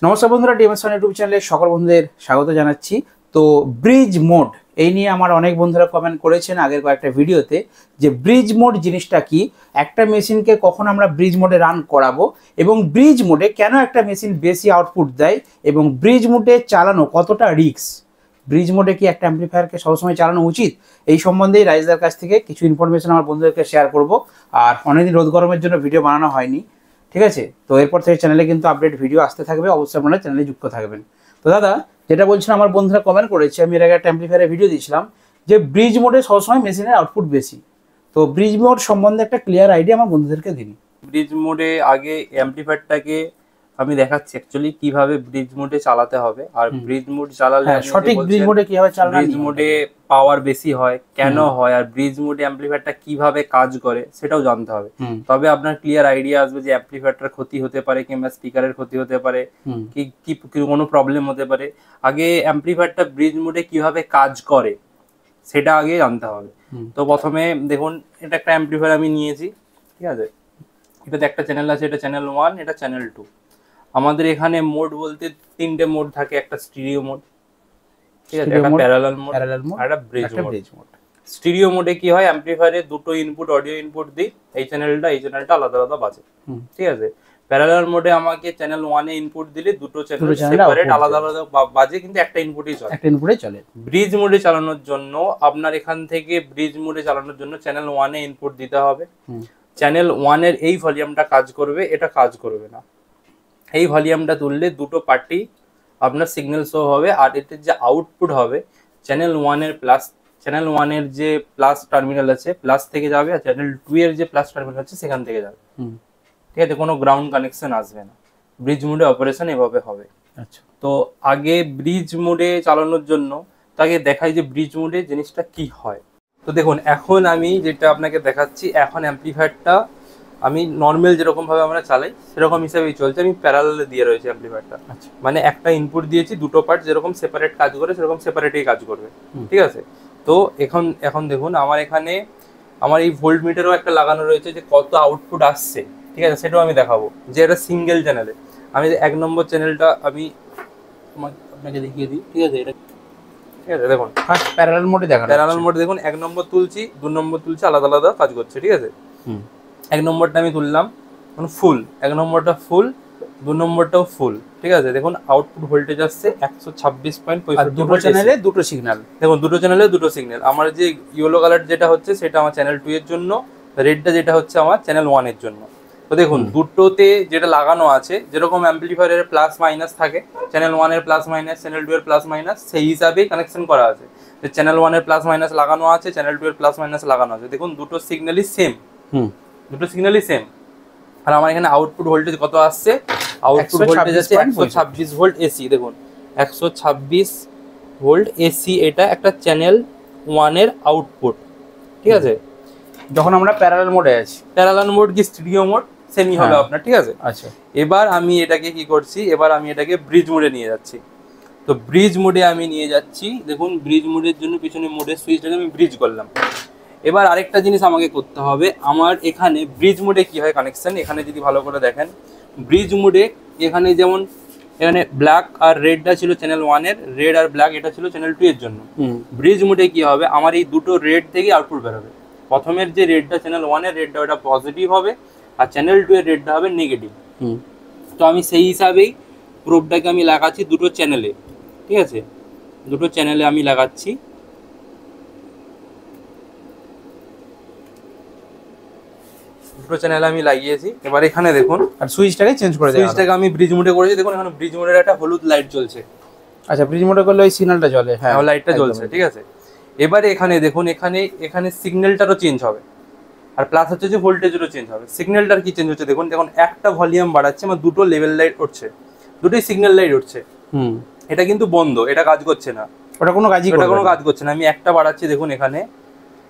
নমস্কার বন্ধুরা, DMS YouTube চ্যানেলে সকল বন্ধুদের স্বাগত জানাচ্ছি। তো ব্রিজ মোড এই নিয়ে আমার অনেক বন্ধুরা কমেন্ট করেছেন আগের কয়েকটা ভিডিওতে যে ব্রিজ মোড জিনিসটা কি, একটা মেশিনকে কখন আমরা ব্রিজ মোডে রান করাবো এবং ব্রিজ মোডে কেন একটা মেশিন বেশি আউটপুট দেয় এবং ব্রিজ মোডে চালানো কতটা রিস্ক, ব্রিজ মোডে কি একটা অ্যাম্প্লিফায়ারকে সবসময় চালানো উচিত, এই সম্বন্ধেই রাইজদার কাছ থেকে কিছু ইনফরমেশন আমার বন্ধুদেরকে শেয়ার করব। আর অনেকদিন রোদ গরমের জন্য ভিডিও বানানো হয়নি, ঠিক আছে? তো এরপর থেকে চ্যানেলে কিন্তু আপডেট ভিডিও আসতে থাকবে, অবশ্যই আপনারা চ্যানেলে যুক্ত থাকবেন। তো দাদা, যেটা বলছেন আমার বন্ধুরা কমেন্ট করেছে, আমি এর আগে একটা অ্যাম্প্লিফায়ারের ভিডিও দিয়েছিলাম যে ব্রিজ মোডে সবসময় মেশিনের আউটপুট বেশি। তো ব্রিজ মোড সম্বন্ধে একটা ক্লিয়ার আইডিয়া আমার বন্ধুদেরকে দিন। ব্রিজ মোডে আগে অ্যাম্প্লিফায়ারটাকে আমি দেখাচ্ছি অ্যাকচুয়ালি কিভাবে ব্রিজ মোডে চালাতে হবে। আর ব্রিজ মোড চালালে সঠিক ব্রিজ মোডে কিভাবে চালানো, ব্রিজ মোডে পাওয়ার বেশি হয় কেন হয়, আর ব্রিজ মোডে অ্যাম্প্লিফায়ারটা কিভাবে কাজ করে সেটাও জানতে হবে। তবে আপনার ক্লিয়ার আইডিয়া আসবে যে অ্যাম্প্লিফায়ারটার ক্ষতি হতে পারে কিংবা স্পিকারের ক্ষতি হতে পারে কি কোনো প্রবলেম হতে পারে। আগে অ্যাম্প্লিফায়ারটা ব্রিজ মোডে কিভাবে কাজ করে সেটা আগে জানতে হবে। তো প্রথমে দেখুন, এটা একটা অ্যাম্প্লিফায়ার আমি নিয়েছি, ঠিক আছে? এটাতে একটা চ্যানেল আছে, এটা চ্যানেল 1, এটা চ্যানেল 2। আমাদের এখানে মোড বলতে তিনটে মোড থাকে, একটা স্টিরিও মোড, ঠিক আছে, একটা প্যারালাল মোড আর একটা ব্রিজ মোড। স্টিরিও মোডে কি হয়, অ্যাম্প্লিফায়ারে দুটো ইনপুট অডিও ইনপুট দিই, এই চ্যানেলটা আলাদা আলাদা বাজে, ঠিক আছে? প্যারালাল মোডে আমাকে চ্যানেল 1 এ ইনপুট দিলে দুটো চ্যানেল সেপারেট আলাদা আলাদা বাজে, কিন্তু একটা ইনপুটই চলে। ব্রিজ মোডে চালানোর জন্য আপনার এখান থেকে ব্রিজ মোডে চালানোর জন্য চ্যানেল 1 এ ইনপুট দিতে হবে। চ্যানেল 1 এর এই ভলিউমটা কাজ করবে, এটা কাজ করবে না। এই ভলিউমটা তুললে দুটো পার্টি আপনার সিগন্যাল শো হবে, আর এটার যে আউটপুট হবে চ্যানেল 1 এর প্লাস, চ্যানেল 1 এর যে প্লাস টার্মিনাল আছে প্লাস থেকে যাবে, আর চ্যানেল 2 এর যে প্লাস টার্মিনাল আছে সেখান থেকে যাবে, ঠিক আছে? কোনো গ্রাউন্ড কানেকশন আসবে না। ব্রিজ মোডে অপারেশন এভাবে হবে। আচ্ছা, তো আগে ব্রিজ মোডে চালানোর জন্য তাকে দেখাই যে ব্রিজ মোডে জিনিসটা কি হয়। তো দেখুন, এখন আমি যেটা আপনাকে দেখাচ্ছি, এখন অ্যাম্প্লিফায়ারটা আমি নর্মাল যেরকম ভাবে আমরা চালাই সেরকম হিসাবেই চলছে। আমি প্যারালালে দিয়ে রয়েছে অ্যাম্প্লিফায়ারটা, মানে একটা ইনপুট দিয়েছি, দুটো পার্ট যেরকম সেপারেট কাজ করে সেরকম সেপারেটই কাজ করবে, ঠিক আছে? তো এখন দেখুন, আমার এখানে আমার এই ভোল্ট মিটারও একটা লাগানো রয়েছে যে কত আউটপুট আসছে, ঠিক আছে? সেটাও আমি দেখাবো যে এটা সিঙ্গেল চ্যানেলে। আমি 1 নম্বর চ্যানেলটা আমি আপনাকে দেখিয়ে দিই, ঠিক আছে? এটা ঠিক আছে, দেখুন ফার্স্ট প্যারালাল মোডে দেখানো, প্যারালাল মোডে দেখুন 1 নম্বর তুলছি, 2 নম্বর তুলছি, আলাদা আলাদা কাজ করছে, ঠিক আছে? 1 নম্বরটা আমি তুললাম ফুল, 1 নম্বরটা ফুল, 2 নম্বরটাও ফুল, ঠিক আছে? দেখুন আউটপুট ভোল্টেজ আসছে 126.65। দুটো চ্যানেলে দুটো সিগন্যাল, দেখুন দুটো চ্যানেলে দুটো সিগন্যাল। আমার যে ইয়েলো কালার যেটা হচ্ছে সেটা আমার চ্যানেল 2 এর জন্য, রেডটা যেটা হচ্ছে আমার চ্যানেল 1 এর জন্য। তো দেখুন দুটোতে যেটা লাগানো আছে, যেরকম অ্যাম্প্লিফায়ারের প্লাস মাইনাস থাকে, চ্যানেল 1 এর প্লাস মাইনাস, চ্যানেল 2 এর প্লাস মাইনাস, সেই হিসাবেই কানেকশন করা আছে। যে চ্যানেল 1 এর প্লাস মাইনাস লাগানো আছে, চ্যানেল 2 এর প্লাস মাইনাস লাগানো আছে। দেখুন দুটো সিগন্যালই সেম, দুটো সিগন্যালই সেম। আর আমার এখানে আউটপুট ভোল্টেজ কত আসছে, আউটপুট ভোল্টেজ আছে 126 ভোল্ট এসি। দেখুন 126 ভোল্ট এসি, এটা একটা চ্যানেল 1 এর আউটপুট, ঠিক আছে? যখন আমরা প্যারালাল মোডে আছি। প্যারালাল মোড কি স্টিরিও মোড সেমই হবে আপনার, ঠিক আছে? আচ্ছা, এবার আমি এটাকে কি করছি, এবার আমি এটাকে ব্রিজ মোডে নিয়ে যাচ্ছি। তো ব্রিজ মোডে আমি নিয়ে যাচ্ছি, দেখুন ব্রিজ মোডের জন্য পিছনে মোডের সুইচটাকে আমি ব্রিজ করলাম। এবার আরেকটা জিনিস আমাকে করতে হবে, আমার এখানে ব্রিজ মোডে কি হয় কানেকশন, এখানে যদি ভালো করে দেখেন ব্রিজ মোডে এখানে যেমন এখানে ব্ল্যাক আর রেডটা ছিল চ্যানেল 1 এর, রেড আর ব্ল্যাক এটা ছিল চ্যানেল 2 এর জন্য। ব্রিজ মোডে কি হবে, আমার এই দুটো রেড থেকে আউটপুট বেরোবে। প্রথমের যে রেডটা চ্যানেল 1 এর রেডটা ওটা পজিটিভ হবে, আর চ্যানেল 2 এর রেডটা হবে নেগেটিভ। তো আমি সেই হিসাবেই প্রোবটাকে আমি লাগাচ্ছি দুটো চ্যানেলে, ঠিক আছে? দুটো চ্যানেলে আমি লাগাচ্ছি। দুটো চ্যানেল আমি লাগিয়েছি। এবার এখানে দেখুন, আর সুইচটাকে চেঞ্জ করে দিই, সুইচটাকে আমি ব্রিজ মোডে করেছি। দেখুন এখানে ব্রিজ মোডের একটা হলুদ লাইট জ্বলছে। আচ্ছা, ব্রিজ মোডে করলে ওই সিগন্যালটা জ্বলে, হ্যাঁ লাইটটা জ্বলছে, ঠিক আছে? এবারে এখানে দেখুন, এখানে সিগন্যালটারও চেঞ্জ হবে, আর প্লাস হচ্ছে যে ভোল্টেজেরও চেঞ্জ হবে। সিগন্যালটার কি চেঞ্জ হচ্ছে দেখুন, দেখুন একটা ভলিউম বাড়াচ্ছে, আমার দুটো লেভেল লাইট উঠছে, দুটোই সিগন্যাল লাইট উঠছে। এটা কিন্তু বন্ধ, এটা কাজ করছে না, ওটা কোনো কাজ করছে না। আমি একটা বাড়াচ্ছি, দেখুন এখানে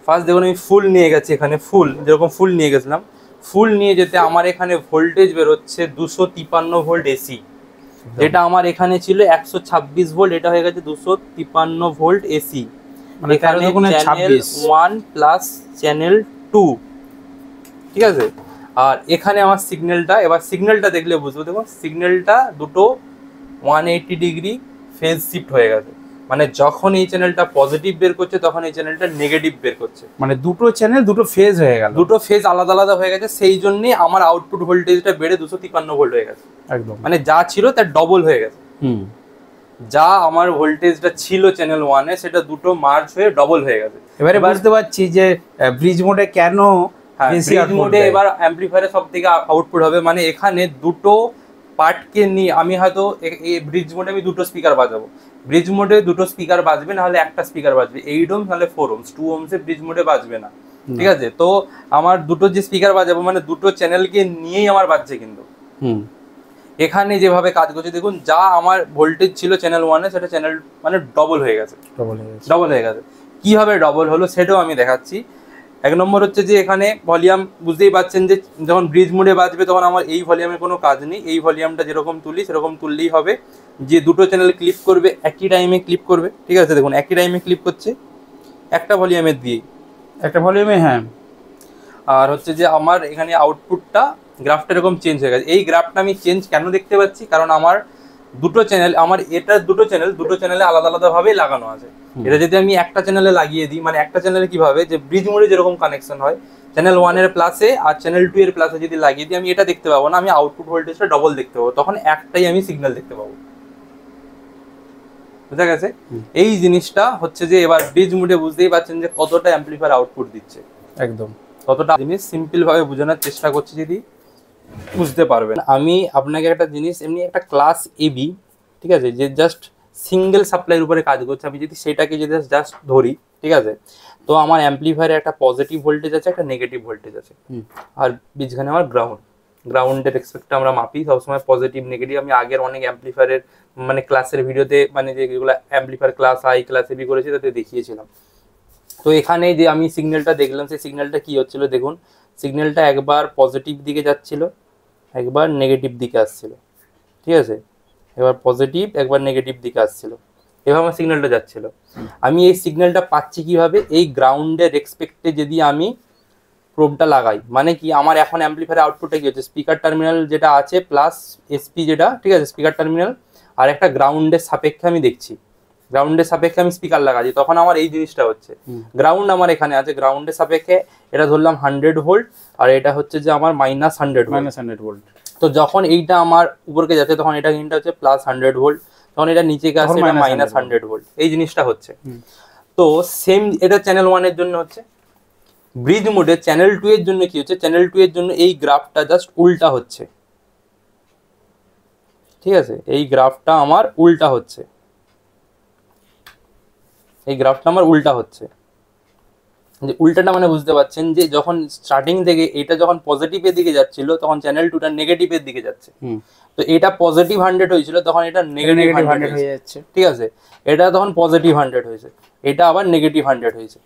ফার্স্ট দেখুন আমি ফুল নিয়ে গেছি, এখানে ফুল যেরকম ফুল নিয়ে গেছিলাম, ফুল নিয়ে যেতে আমার এখানে ভোল্টেজ বেরোচ্ছে 253 ভোল্ট এসি, যেটা আমার এখানে ছিল 126 ভোল্ট, এটা হয়ে গেছে 253 ভোল্ট এসি। এখানে চ্যানেল 1 প্লাস চ্যানেল 2, ঠিক আছে? আর এখানে আমার সিগন্যালটা, এবার সিগন্যালটা দেখলে বুঝবো, দেখুন সিগন্যালটা দুটো 180 ডিগ্রি ফেজ শিফট হয়ে গেছে, মানে যখন এই চ্যানেলটা পজিটিভ বের করছে তখন এই চ্যানেলটা নেগেটিভ বের করছে, মানে দুটো চ্যানেল দুটো ফেজ হয়ে গেল, দুটো ফেজ আলাদা আলাদা হয়ে গেছে, সেই জন্যই আমার আউটপুট ভোল্টেজটা বেড়ে 253 ভোল্ট হয়ে গেছে একদম, মানে যা ছিল তার ডবল হয়ে গেছে। যা আমার ভোল্টেজটা ছিল চ্যানেল 1 এ সেটা দুটো মার্জ হয়ে ডবল হয়ে গেছে। এবারে বুঝতে পারছি যে ব্রিজ মোডে কেন ব্রিজ মোডে এবার অ্যাম্পলিফায়ারে সব থেকে আউটপুট হবে, মানে এখানে দুটো পার্টকে নিয়ে আমি হয়তো এই ব্রিজ মোডে আমি দুটো স্পিকার বাজাবো, ব্রিজ মোডে দুটো স্পিকার বাজবে, না হলে একটা স্পিকার বাজবে, 8 ওহম নাহলে 4 ওহম, 2 ওহমস এ ব্রিজ মোডে বাজবে না, ঠিক আছে। তো আমার দুটো যে স্পিকার বাজাবো মানে দুটো চ্যানেলকে নিয়েই আমার বাজছে, কিন্তু এখানে যেভাবে কাজ করছে দেখুন, যা আমার ভোল্টেজ ছিল চ্যানেল 1 এ সেটা চ্যানেল মানে ডবল হয়ে গেছে, ডবল হয়ে গেছে। কিভাবে ডবল হলো সেটাও আমি দেখাচ্ছি। এক নম্বর হচ্ছে যে এখানে ভলিউম বুঝতেই পারছেন যে যখন ব্রিজ মোডে বাজবে তখন আমার এই ভলিউমের কোনো কাজ নেই, এই ভলিউমটা যেরকম তুলি সেরকম তুললেই হবে, যে দুটো চ্যানেল ক্লিপ করবে একই টাইমে ক্লিপ করবে, ঠিক আছে। দেখুন একই টাইমে ক্লিপ করছে একটা ভলিউমের দিয়েই, একটা ভলিউমে, হ্যাঁ। আর হচ্ছে যে আমার এখানে আউটপুটটা গ্রাফটা এরকম চেঞ্জ হয়ে গেছে। এই গ্রাফটা আমি চেঞ্জ কেন দেখতে পাচ্ছি, কারণ আমার দুটো চ্যানেল, আমার এটা দুটো চ্যানেলে আলাদা আলাদা ভাবে লাগানো আছে। এটা যদি আমি একটা চ্যানেলে লাগিয়ে দিই, মানে একটা চ্যানেলে কিভাবে যে ব্রিজ মোডে যেরকম কানেকশন হয় চ্যানেল 1 এর প্লাসে আর চ্যানেল 2 এর প্লাসে যদি লাগিয়ে দিই, আমি এটা দেখতে পাবো না, আমি আউটপুট ভোল্টেজটা ডবল দেখতে পাবো, তখন একটাই আমি সিগন্যাল দেখতে পাবো, বুঝা গেছে। এই জিনিসটা হচ্ছে যে এবার ব্রিজ মোডে বুঝতেই পারছেন যে কতটা অ্যাম্পলিফায়ার আউটপুট দিচ্ছে, একদম কতটা জিনিস সিম্পল ভাবে বোঝানোর চেষ্টা করছি, যদি বুঝতে পারবেন। আমি আপনাকে একটা জিনিস এমনি একটা ক্লাস এবি, ঠিক আছে, যে জাস্ট সিঙ্গেল সাপ্লাইয়ের উপরে কাজ করছে, আমি যদি সেটাকে যদি জাস্ট ধরি, ঠিক আছে, তো আমার অ্যাম্পলিফায়ারে একটা পজিটিভ ভোল্টেজ আছে, একটা নেগেটিভ ভোল্টেজ আছে, আর বিজখানে আমার গ্রাউন্ডের রেসপেক্টটা আমরা মাপি সবসময় পজিটিভ নেগেটিভ। আমি আগের অনেক অ্যাম্পলিফায়ারের মানে ক্লাসের ভিডিওতে মানে যেগুলো অ্যাম্পলিফায়ার ক্লাস আই ক্লাস এবি করেছি তাতে দেখিয়েছিলাম। তো এখানে যে আমি সিগন্যালটা দেখলাম সেই সিগন্যালটা কি হচ্ছিল দেখুন, সিগন্যালটা একবার পজিটিভ দিকে যাচ্ছিল, একবার নেগেটিভ দিকে আসছিল, ঠিক আছে, এবার পজিটিভ একবার নেগেটিভ দিকে আসছিল, এভাবে আমার সিগন্যালটা যাচ্ছিল। আমি এই সিগন্যালটা পাচ্ছি কিভাবে, এই গ্রাউন্ডের রেসপেক্টে যদি আমি প্রোবটা লাগাই, মানে কি আমার এখন অ্যাম্পলিফায়ার আউটপুটটা কি হচ্ছে, স্পিকার টার্মিনাল যেটা আছে প্লাস এসপি যেটা, ঠিক আছে, স্পিকার টার্মিনাল আর একটা গ্রাউন্ডের সাপেক্ষে আমি দেখছি, গ্রাউন্ডের সাপেক্ষে আমি স্পিকার লাগাচ্ছি, তখন আমার এই জিনিসটা হচ্ছে গ্রাউন্ড আমার এখানে আছে, গ্রাউন্ডের সাপেক্ষে এটা ধরলাম 100 ভোল্ট আর এটা হচ্ছে যে আমার -100 ভোল্ট। তো যখন এইটা আমার উপরকে যাচ্ছে তখন এটা কিন্তু হচ্ছে +100 ভোল্ট, তখন এটা নিচেকে আসছে এটা -100 ভোল্ট, এই জিনিসটা হচ্ছে। তো সেম এটা চ্যানেল 1 এর জন্য হচ্ছে। ব্রিজ মোডে চ্যানেল 2 এর জন্য কি হচ্ছে, চ্যানেল 2 এর জন্য এই গ্রাফটা জাস্ট উল্টা হচ্ছে, ঠিক আছে, এই গ্রাফটা আমার উল্টা হচ্ছে, এই গ্রাফটা আমার উল্টা হচ্ছে। যে উল্টাটা মানে বুঝতে পারছেন যে যখন স্টার্টিং থেকে এটা যখন পজিটিভের দিকে যাচ্ছিল তখন চ্যানেল 2টা নেগেটিভের দিকে যাচ্ছে, তো এটা পজিটিভ 100 হয়েছিল তখন এটা নেগেটিভ 100 হয়ে যাচ্ছে, ঠিক আছে, এটা তখন পজিটিভ 100 হয়েছে, এটা আবার নেগেটিভ 100 হয়েছে।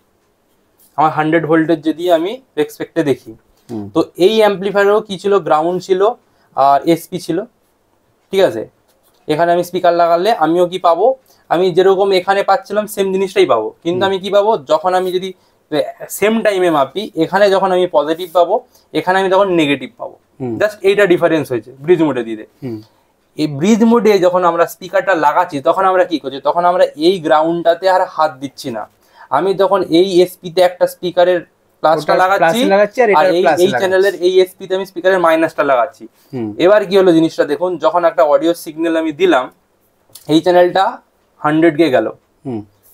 আমার 100 ভোল্টের যদি আমি রেসপেক্টে দেখি, তো এই অ্যাম্পলিফায়ারও কি ছিল, গ্রাউন্ড ছিল আর এসপি ছিল, ঠিক আছে। এখানে আমি স্পিকার লাগালে আমিও কি পাবো, আমি যেরকম এখানে পাচ্ছিলাম সেম জিনিসটাই পাবো, কিন্তু আমি কি পাবো, যখন আমি যদি সেম টাইমে মাপি, এখানে যখন আমি পজিটিভ পাবো এখানে আমি তখন নেগেটিভ পাবো, জাস্ট এইটা ডিফারেন্স হয়েছে ব্রিজ মোডে দিতে। এই ব্রিজ মোডে যখন আমরা স্পিকারটা লাগাচ্ছি তখন আমরা কি করছি, তখন আমরা এই গ্রাউন্ডটাতে আর হাত দিচ্ছি না, আমি তখন এই এসপিতে একটা স্পিকারের প্লাসটা লাগাচ্ছি আর এই চ্যানেলের এই এসপিতে আমি স্পিকারের মাইনাসটা লাগাচ্ছি। এবার কি হলো জিনিসটা দেখুন, যখন একটা অডিও সিগন্যাল আমি দিলাম, এই চ্যানেলটা 100 কে গেল,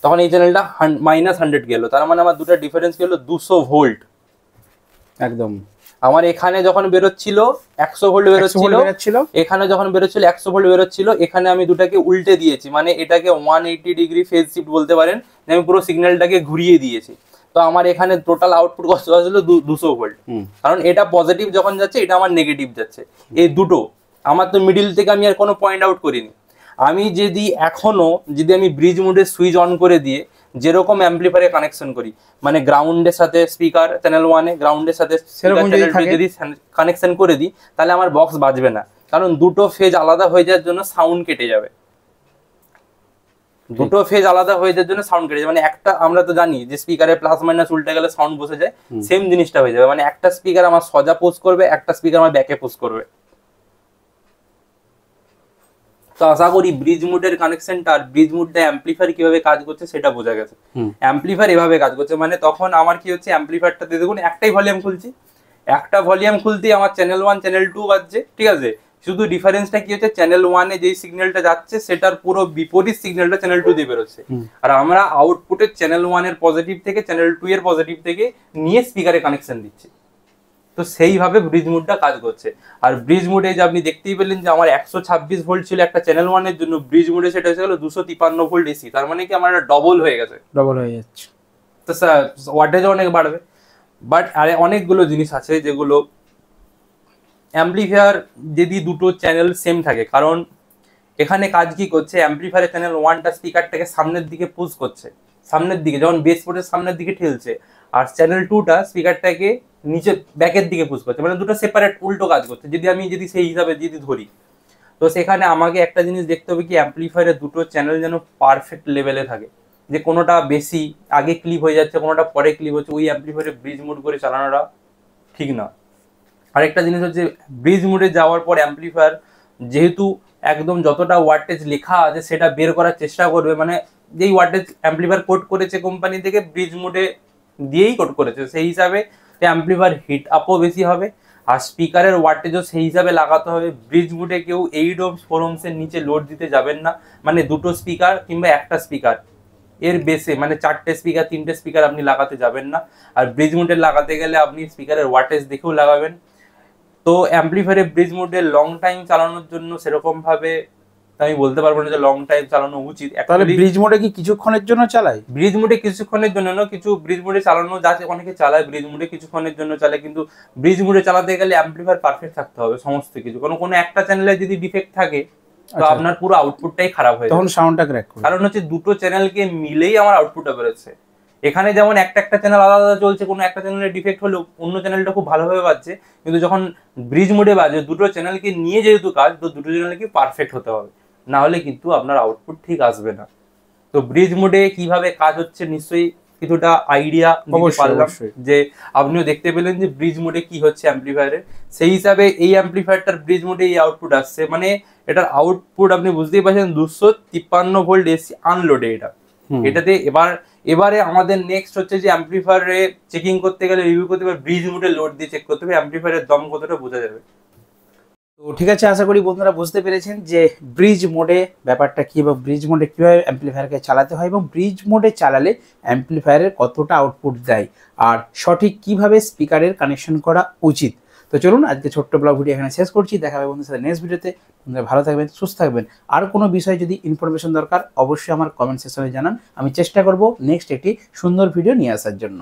তখন এই চ্যানেলটা -100 গেল, তার মানে আমার দুটো ডিফারেন্স গেল 200 ভোল্ট একদম। আমার এখানে যখন বেরোচ্ছিল 100 ভোল্ট বেরোচ্ছিল, এখানে যখন বেরোচ্ছিল 100 ভোল্ট বেরোচ্ছিল, এখানে আমি দুটাকে উল্টে দিয়েছি, মানে এটাকে 180 ডিগ্রি ফেজ শিফট বলতে পারেন, আমি পুরো সিগন্যালটাকে ঘুরিয়ে দিয়েছি। তো আমার এখানে টোটাল আউটপুট কত আসলো 200 ভোল্ট, কারণ এটা পজিটিভ যখন যাচ্ছে এটা আমার নেগেটিভ যাচ্ছে, এই দুটো আমার তো মিডিল থেকে আমি আর কোনো পয়েন্ট আউট করিনি। আমি যদি এখনো যদি আমি ব্রিজ মোডে সুইচ অন করে দিয়ে যেরকম অ্যাম্পলিফায়ারে কানেকশন করি, মানে গ্রাউন্ডের সাথে স্পিকার চ্যানেল 1 এ গ্রাউন্ডের সাথে যদি কানেকশন করে দিই, তাহলে আমার বক্স বাজবে না, কারণ দুটো ফেজ আলাদা হয়ে যাওয়ার জন্য সাউন্ড কেটে যাবে, দুটো ফেজ আলাদা হয়ে যাওয়ার জন্য সাউন্ড কেটে যাবে। মানে একটা আমরা তো জানি যে স্পিকারে প্লাস মাইনাস উল্টে গেলে সাউন্ড বসে যায়, সেম জিনিসটা হয়ে যাবে, মানে একটা স্পিকার আমার সোজা পোস্ট করবে, একটা স্পিকার আমার ব্যাকে পোস্ট করবে, তো আশা করি ব্রিজ মোডের কানেকশনটা আর ব্রিজ মোডটা অ্যাম্পলিফায়ার কিভাবে কাজ করছে সেটা বোঝা গেছে। অ্যাম্পলিফায়ার এভাবে কাজ করছে, মানে তখন আমার কি হচ্ছে, অ্যাম্পলিফায়ারটাতে দেখুন একটাই ভলিউম খুলছি, একটা ভলিউম খুলতেই আমার চ্যানেল 1 চ্যানেল 2 বাজছে, ঠিক আছে। শুধু ডিফারেন্সটা কি হচ্ছে, চ্যানেল 1 এ যেই সিগন্যালটা যাচ্ছে সেটার পুরো বিপরীত সিগন্যালটা চ্যানেল 2 দিয়ে বেরোচ্ছে, আর আমরা আউটপুটের চ্যানেল 1 এর পজিটিভ থেকে চ্যানেল 2 এর পজিটিভ থেকে নিয়ে স্পিকারে কানেকশন দিচ্ছি। তো সেইভাবে ব্রিজ মোডটা কাজ করছে। আর ব্রিজ মোডে যে আপনি দেখতেই পেলেন যে আমার 126 ভোল্ট ছিল একটা চ্যানেল 1 এর জন্য, ব্রিজ মোডে সেটা হয়ে গেল 253 ভোল্ট এসি, তার মানে কি আমার ডবল হয়ে গেছে, ডবল হয়ে যাচ্ছে। তো ওয়াটেজ অনেক বাড়বে। বাট আরে অনেকগুলো জিনিস আছে যেগুলো অ্যাম্পলিফায়ার যদি দুটো চ্যানেল সেম থাকে, কারণ এখানে কাজ কি করছে, অ্যাম্পলিফায়ারের চ্যানেল 1টা স্পিকারটাকে সামনের দিকে পুশ করছে, সামনের দিকে যেমন বেস পোর্টের সামনের দিকে ঠেলছে, আর চ্যানেল 2টা স্পিকারটাকে নিচে ব্যাকের দিকে পুশ করছে, মানে দুটো সেপারেট উল্টো কাজ করছে যদি সেই হিসাবে যদি ধরি। তো সেখানে আমাকে একটা জিনিস দেখতে হবে কি, অ্যাম্পলিফায়ারের দুটো চ্যানেল যেন পারফেক্ট লেভেলে থাকে, যে কোনোটা বেশি আগে ক্লিপ হয়ে যাচ্ছে কোনোটা পরে ক্লিপ হচ্ছে, ওই অ্যাম্পলিফায়ারে ব্রিজ মোড করে চালানোটা ঠিক না। আরেকটা জিনিস হচ্ছে, ব্রিজ মোডে যাওয়ার পর অ্যাম্পলিফায়ার যেহেতু একদম যতটা ওয়াটেজ লেখা আছে সেটা বের করার চেষ্টা করবে, মানে যেই ওয়াটেজ অ্যাম্পলিফায়ার কোড করেছে কোম্পানি থেকে ব্রিজ মোডে দিয়েই কোড করেছে, সেই হিসাবে অ্যাম্পলিফায়ার হিট আপও বেশি হবে, আর স্পিকারের ওয়াটেজও সেই হিসাবে লাগাতে হবে। ব্রিজ মোডে কেউ 8 ohms 4 ohms এর নিচে লোড দিতে যাবেন না, মানে দুটো স্পিকার কিংবা একটা স্পিকার এর বেসে, মানে 4টে স্পিকার 3টে স্পিকার আপনি লাগাতে যাবেন না। আর ব্রিজ মোডে লাগাতে গেলে আপনি স্পিকারের ওয়াটেজ দেখেও লাগাবেন। তো অ্যাম্পলিফায়ারে ব্রিজ মোডে লং টাইম চালানোর জন্য সেরকম ভাবে আমি বলতে পারবো না যে লং টাইম চালানো উচিত। তাহলে ব্রিজ মোডে কি কিছুক্ষণের জন্য চালাই? ব্রিজ মোডে কিছুক্ষণের জন্য না, কিছু ব্রিজ মোডে চালানো যাচ্ছে, অনেকে চালায় ব্রিজ মোডে কিছুক্ষণের জন্য চালায়, কিন্তু ব্রিজ মোডে চালাতে গেলে অ্যাম্পলিফায়ার পারফেক্ট থাকতে হবে সমস্ত কিছু, কোনো একটা চ্যানেলে যদি ডিফেক্ট থাকে তো আপনার পুরো আউটপুটটাই খারাপ হয়ে যায়, তখন সাউন্ডটা ক্র্যাক করে। কারণ হচ্ছে দুটো চ্যানেলকে মিলেই আমার আউটপুটটা বেরোচ্ছে। এখানে যেমন একটা চ্যানেল আলাদা আলাদা চলছে, কোনো একটা চ্যানেলের ডিফেক্ট হলেও অন্য চ্যানেলটা খুব ভালোভাবে বাজছে, কিন্তু যখন ব্রিজ মোডে বাজে দুটো চ্যানেলকে নিয়ে যেহেতু কাজ, তো দুটো চ্যানেলকে পারফেক্ট হতে হবে, না হলে কিন্তু আপনার আউটপুট ঠিক আসবে না। তো ব্রিজ মোডে কিভাবে কাজ হচ্ছে নিশ্চয়ই কিছুটা আইডিয়া দিতে পারলাম, যে আপনিও দেখতে পেলেন যে ব্রিজ মোডে কি হচ্ছে অ্যাম্পলিফায়ারে, সেই হিসাবে এই অ্যাম্পলিফায়ারটার ব্রিজ মোডে এই আউটপুট আসছে, মানে এটার আউটপুট আপনি বুঝতেই পারছেন 253 ভোল্ট এসি আনলোডে এটা। এটাতে এবারে আমাদের নেক্সট হচ্ছে যে অ্যাম্পলিফায়ারে চেকিং করতে গেলে, রিভিউ করতে গেলে ব্রিজ মোডে লোড দিয়ে চেক করতে হবে, অ্যাম্পলিফায়ারের দম কতটা বোঝা যাবে। তো ঠিক আছে, আশা করি বন্ধুরা বুঝতে পেরেছেন যে ব্রিজ মোডে ব্যাপারটা কী, বা ব্রিজ মোডে কীভাবে অ্যাম্পলিফায়ারকে চালাতে হয়, এবং ব্রিজ মোডে চালালে অ্যাম্পলিফায়ারের কতটা আউটপুট দেয়, আর সঠিক কিভাবে স্পিকারের কানেকশন করা উচিত। তো চলুন আজকে ছোট্ট ব্লগ ভিডিও এখানে শেষ করছি, দেখা হবে বন্ধুদের সাথে নেক্সট ভিডিওতে। বন্ধুরা ভালো থাকবেন, সুস্থ থাকবেন। আর কোনো বিষয়ে যদি ইনফরমেশন দরকার অবশ্যই আমার কমেন্ট সেকশনে জানান, আমি চেষ্টা করব নেক্সট একটি সুন্দর ভিডিও নিয়ে আসার জন্য।